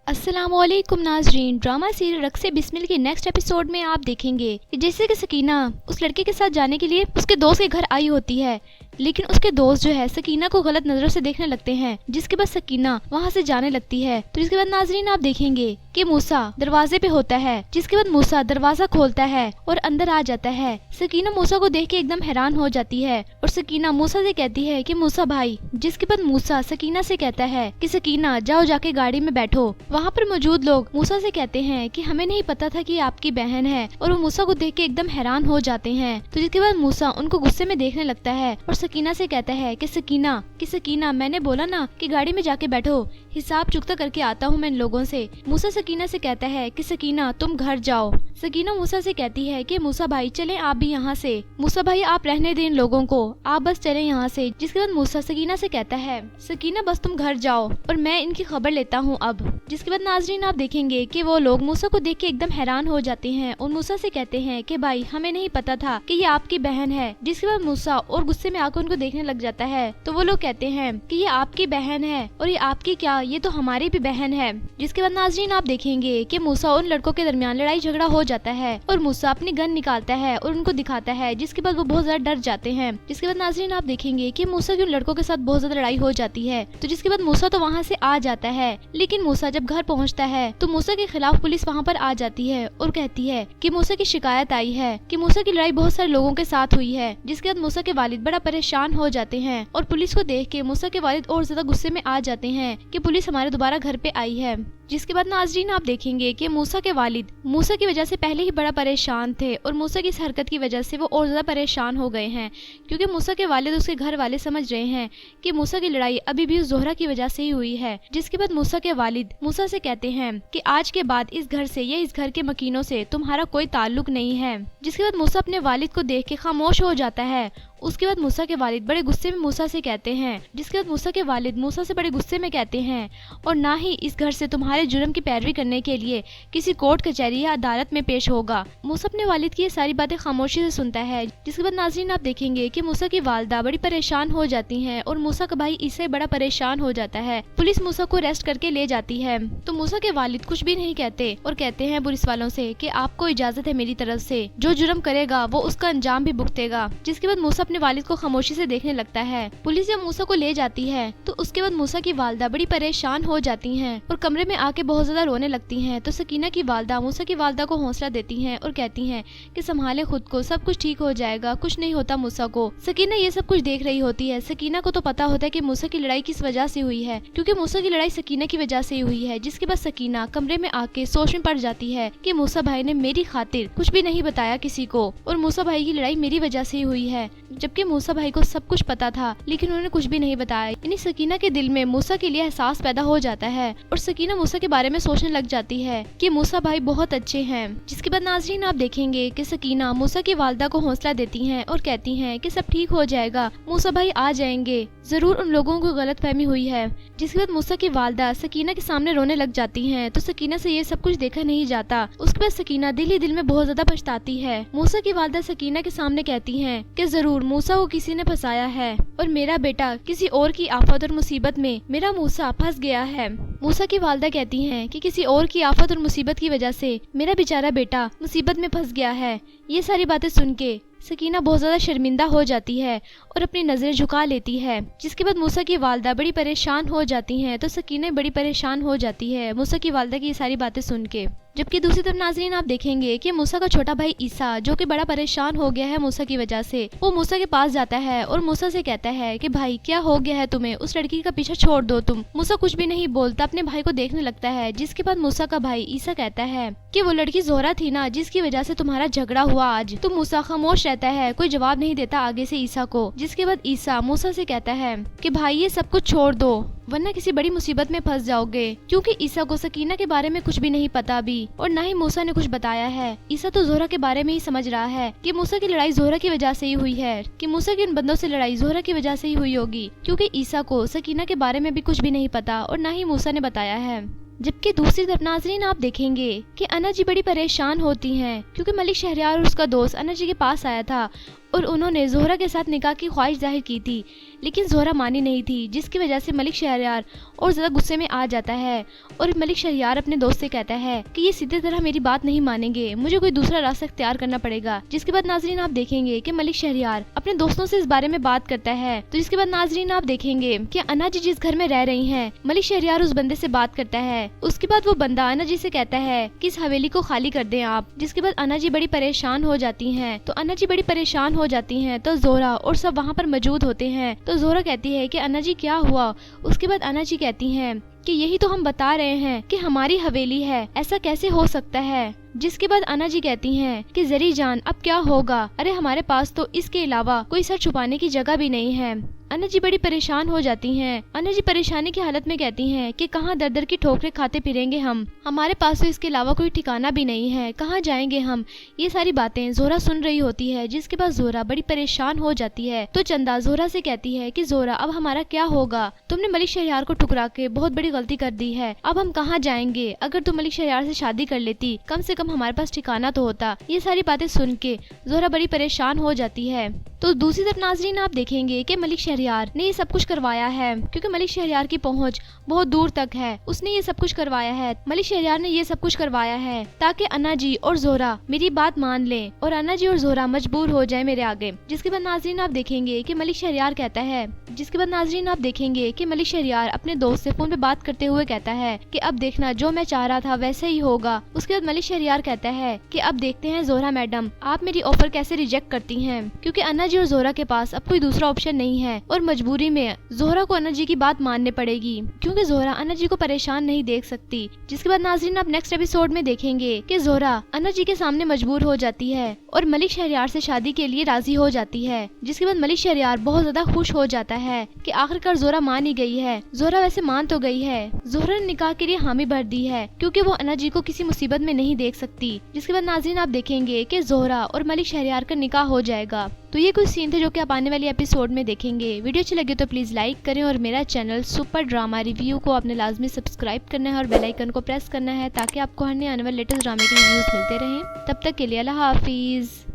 अस्सलाम वालेकुम नाजरीन। ड्रामा सीरियल रक्से बिस्मिल के नेक्स्ट एपिसोड में आप देखेंगे कि जैसे कि सकीना उस लड़के के साथ जाने के लिए उसके दोस्त के घर आई होती है, लेकिन उसके दोस्त जो है सकीना को गलत नजरों से देखने लगते हैं, जिसके बाद सकीना वहां से जाने लगती है। तो इसके बाद नाजरीन आप देखेंगे कि मूसा दरवाजे पे होता है, जिसके बाद मूसा दरवाजा खोलता है और अंदर आ जाता है। सकीना मूसा को देख के एकदम हैरान हो जाती है और सकीना मूसा से कहती है कि मूसा भाई, जिसके बाद मूसा सकीना से कहता है कि सकीना जाओ जाके गाड़ी में बैठो। वहाँ पर मौजूद लोग मूसा से कहते हैं कि हमें नहीं पता था कि आपकी बहन है, और वो मूसा को देख के एकदम हैरान हो जाते हैं। तो जिसके बाद मूसा उनको गुस्से में देखने लगता है और सकीना से कहता है कि सकीना मैंने बोला ना कि गाड़ी में जाके बैठो, हिसाब चुकता करके आता हूँ मैं इन लोगों से। मूसा सकीना से कहता है कि सकीना तुम घर जाओ। सकीना मूसा से कहती है कि मूसा भाई चलें आप भी यहाँ से, मूसा भाई आप रहने दें इन लोगों को, आप बस चलें यहाँ से। जिसके बाद मूसा सकीना से कहता है सकीना बस तुम घर जाओ और मैं इनकी खबर लेता हूँ अब। जिसके बाद नाजरीन आप देखेंगे कि वो लोग मूसा को देख के एकदम हैरान हो जाते हैं और मूसा से कहते हैं कि भाई हमें नहीं पता था कि ये आपकी बहन है। जिसके बाद मूसा और गुस्से में आकर उनको देखने लग जाता है। तो वो लोग कहते हैं कि ये आपकी बहन है, और ये आपकी क्या, ये तो हमारी भी बहन है। जिसके बाद नाजरीन आप देखेंगे कि मूसा और उन लड़कों के दरमियान लड़ाई झगड़ा हो जाता है और मूसा अपनी गन निकालता है और उनको दिखाता है, जिसके बाद वो बहुत ज्यादा डर जाते हैं। जिसके बाद नाजरीन आप देखेंगे कि मूसा की उन लड़कों के साथ बहुत ज्यादा लड़ाई हो जाती है। तो जिसके बाद मूसा तो वहाँ से आ जाता है, लेकिन मूसा जब घर पहुँचता है तो मूसा के खिलाफ पुलिस वहाँ पर आ जाती है और कहती है कि मूसा की शिकायत आई है कि मूसा की लड़ाई बहुत सारे लोगों के साथ हुई है। जिसके बाद मूसा के वालिद बड़ा परेशान हो जाते हैं और पुलिस को देख के मूसा के वालिद और ज्यादा गुस्से में आ जाते हैं कि पुलिस हमारे दोबारा घर पे आई है। जिसके बाद नाजरीन आप देखेंगे कि मूसा के वालिद मूसा की वजह से पहले ही बड़ा परेशान थे और मूसा की इस हरकत की वजह से वो और ज्यादा परेशान हो गए हैं, क्योंकि मूसा के वालिद उसके घर वाले समझ रहे हैं कि मूसा की लड़ाई अभी भी उस जोहरा की वजह से ही हुई है। जिसके बाद मूसा के वालिद मूसा से कहते हैं कि आज के बाद इस घर से या इस घर के मकीनों से तुम्हारा कोई ताल्लुक नहीं है। जिसके बाद मूसा अपने वालिद को देख के खामोश हो जाता है। उसके बाद मूसा के वालिद बड़े गुस्से में मूसा से कहते हैं, जिसके बाद मूसा के वालिद मूसा से बड़े गुस्से में कहते हैं और ना ही इस घर से तुम्हारे जुर्म की पैरवी करने के लिए किसी कोर्ट कचहरी या अदालत में पेश होगा। मूसा अपने वालिद की ये सारी बातें खामोशी से सुनता है। जिसके बाद नाज़रीन आप देखेंगे कि मूसा की वालदा बड़ी परेशान हो जाती हैं और मूसा का भाई इससे बड़ा परेशान हो जाता है। पुलिस मूसा को अरेस्ट करके ले जाती है। तो मूसा के वालिद कुछ भी नहीं कहते और कहते हैं पुलिस वालों से कि आपको इजाजत है मेरी तरफ से, जो जुर्म करेगा वो उसका अंजाम भी भुगतेगा। जिसके बाद मूसा अपने वालिद को खामोशी से देखने लगता है। पुलिस जब मूसा को ले जाती है तो उसके बाद मूसा की वालदा बड़ी परेशान हो जाती हैं और कमरे में आके बहुत ज्यादा रोने लगती हैं। तो सकीना की वालदा मूसा की वालदा को हौसला देती हैं और कहती हैं कि संभाले खुद को, सब कुछ ठीक हो जाएगा, कुछ नहीं होता मूसा को। सकीना ये सब कुछ देख रही होती है। सकीना को तो पता होता है कि मूसा की लड़ाई किस वजह से हुई है, क्योंकि मूसा की लड़ाई सकीना की वजह से ही हुई है। जिसके बाद सकीना कमरे में आके सोच में पड़ जाती है कि मूसा भाई ने मेरी खातिर कुछ भी नहीं बताया किसी को और मूसा भाई की लड़ाई मेरी वजह से ही हुई है, जबकि मूसा भाई को सब कुछ पता था लेकिन उन्होंने कुछ भी नहीं बताया। यानी सकीना के दिल में मूसा के लिए एहसास पैदा हो जाता है और सकीना मूसा के बारे में सोचने लग जाती है कि मूसा भाई बहुत अच्छे हैं। जिसके बाद नाजरीन आप देखेंगे कि सकीना मूसा की वालदा को हौसला देती हैं और कहती हैं कि सब ठीक हो जाएगा, मूसा भाई आ जाएंगे, जरूर उन लोगों को गलत फहमी हुई है। जिसके बाद मूसा की वालदा सकीना के सामने रोने लग जाती हैं। तो सकीना से ये सब कुछ देखा नहीं जाता। उसके बाद सकीना दिल ही दिल में बहुत ज्यादा पछताती है। मूसा की वालदा सकीना के सामने कहती हैं कि जरूर मूसा को किसी ने फंसाया है और मेरा बेटा किसी और की आफत और मुसीबत में मेरा मूसा फंस गया है। मूसा की वालदा कहती हैं कि किसी और की आफत और मुसीबत की वजह से मेरा बेचारा बेटा मुसीबत में फंस गया है। ये सारी बातें सुन के सकीना बहुत ज्यादा शर्मिंदा हो जाती है और अपनी नजरें झुका लेती है। जिसके बाद मूसा की वालदा बड़ी परेशान हो जाती हैं। तो सकीना बड़ी परेशान हो जाती है मूसा की वालदा की ये सारी बातें सुन के। जबकि दूसरी तरफ नाजरीन आप देखेंगे कि मूसा का छोटा भाई ईसा, जो कि बड़ा परेशान हो गया है मूसा की वजह से, वो मूसा के पास जाता है और मूसा से कहता है कि भाई क्या हो गया है तुम्हें, उस लड़की का पीछा छोड़ दो तुम। मूसा कुछ भी नहीं बोलता, अपने भाई को देखने लगता है। जिसके बाद मूसा का भाई ईसा कहता है कि वो लड़की जोहरा थी ना जिसकी वजह से तुम्हारा झगड़ा हुआ आज। तो मूसा खामोश रहता है, कोई जवाब नहीं देता आगे से ईसा को। जिसके बाद ईसा मूसा से कहता है कि भाई ये सब कुछ छोड़ दो वरना किसी बड़ी मुसीबत में फंस जाओगे, क्योंकि ईसा को सकीना के बारे में कुछ भी नहीं पता अभी और ना ही मूसा ने कुछ बताया है। ईसा तो जोहरा के बारे में ही समझ रहा है कि मूसा की लड़ाई जोहरा की वजह से ही हुई है, कि मूसा की उन बंदों से लड़ाई जोहरा की वजह से ही हुई होगी, क्योंकि ईसा को सकीना के बारे में भी कुछ भी नहीं पता और ना ही मूसा ने बताया है। जबकि दूसरी तरफ नाजरीन आप देखेंगे कि अना जी बड़ी परेशान होती हैं, क्योंकि मलिक शहरयार और उसका दोस्त अना जी के पास आया था और उन्होंने जोहरा के साथ निकाह की ख्वाहिश जाहिर की थी, लेकिन जोहरा मानी नहीं थी, जिसकी वजह से मलिक शहरयार और ज़्यादा गुस्से में आ जाता है। और मलिक शहरयार अपने दोस्त से कहता है कि ये सीधे तरह मेरी बात नहीं मानेंगे, मुझे कोई दूसरा रास्ता इख्तियार करना पड़ेगा। जिसके बाद नाजरीन आप देखेंगे कि मलिक शहरयार अपने दोस्तों से इस बारे में बात करता है। तो जिसके बाद नाजरीन आप देखेंगे कि अन्ना जी जिस घर में रह रही हैं, मलिक शहरयार उस बंदे से बात करता है। उसके बाद वो बंदा अन्ना जी से कहता है कि इस हवेली को खाली कर दें आप। जिसके बाद अन्ना जी बड़ी परेशान हो जाती हैं। तो अन्ना जी बड़ी परेशान हो जाती हैं तो जोहरा और सब वहाँ पर मौजूद होते हैं। तो जोहरा कहती है कि अन्ना जी क्या हुआ। उसके बाद अन्ना जी कहती हैं कि यही तो हम बता रहे हैं कि हमारी हवेली है, ऐसा कैसे हो सकता है। जिसके बाद अन्ना जी कहती हैं कि जरी जान अब क्या होगा, अरे हमारे पास तो इसके अलावा कोई सर छुपाने की जगह भी नहीं है। अन्ना जी बड़ी परेशान हो जाती हैं। अन्ना जी परेशानी की हालत में कहती हैं कि कहाँ दर दर की ठोकरें खाते फिरेंगे हम, हमारे पास तो इसके अलावा कोई ठिकाना भी नहीं है, कहाँ जाएंगे हम। ये सारी बातें जोहरा सुन रही होती है। जिसके बाद जोहरा बड़ी परेशान हो जाती है। तो चंदा जोहरा से कहती है कि जोहरा अब हमारा क्या होगा, तुमने मलिक शहरयार को ठुकरा के बहुत बड़ी गलती कर दी है, अब हम कहाँ जाएंगे। अगर तुम मलिक शहरयार से शादी कर लेती, कम से कम हमारे पास ठिकाना तो होता। ये सारी बातें सुन के जोहरा बड़ी परेशान हो जाती है। तो दूसरी तरफ नाजरीन आप देखेंगे कि मलिक शहरयार ने ये सब कुछ करवाया है, क्योंकि मलिक शहरयार की पहुंच बहुत दूर तक है, उसने ये सब कुछ करवाया है। मलिक शहरयार ने ये सब कुछ करवाया है ताकि अन्ना जी और जोहरा मेरी बात मान ले और अन्ना जी और जोहरा मजबूर हो जाए मेरे आगे। जिसके बाद नाजरीन आप देखेंगे कि मलिक शहरयार कहता है कि मलिक शहरयार अपने दोस्त से फोन पे बात करते हुए कहता है कि अब देखना जो मैं चाह रहा था वैसे ही होगा। उसके बाद मलिक शहरयार कहता है कि अब देखते हैं जोहरा मैडम आप मेरी ऑफर कैसे रिजेक्ट करती हैं, क्योंकि अन्ना जी और जोहरा के पास अब कोई दूसरा ऑप्शन नहीं है और मजबूरी में जोहरा को अन्ना जी की बात मानने पड़ेगी, क्योंकि जोहरा अन्ना जी को परेशान नहीं देख सकती। जिसके बाद नाजरीन आप नेक्स्ट एपिसोड में देखेंगे कि जोहरा अन्ना जी के सामने मजबूर हो जाती है और मलिक शहरयार से शादी के लिए राजी हो जाती है। जिसके बाद मलिक शहरयार बहुत ज्यादा खुश हो जाता है कि आखिरकार जोहरा मान ही गई है। जोहरा वैसे मान तो गई है, जोहरा ने निकाह के लिए हामी भर दी है, क्योंकि वो अन्ना जी को किसी मुसीबत में नहीं देख सकती। जिसके बाद नाजरीन आप देखेंगे कि जोहरा और मलिक शहरयार का निकाह हो जाएगा। तो ये कुछ सीन थे जो कि आप आने वाली एपिसोड में देखेंगे। वीडियो अच्छी लगे तो प्लीज लाइक करें और मेरा चैनल सुपर ड्रामा रिव्यू को आपने लाजमी सब्सक्राइब करना है और बेल आइकन को प्रेस करना है ताकि आपको हर नए आने वाले लेटेस्ट ड्रामे के रिव्यूज मिलते रहें। तब तक के लिए अल्लाह हाफिज।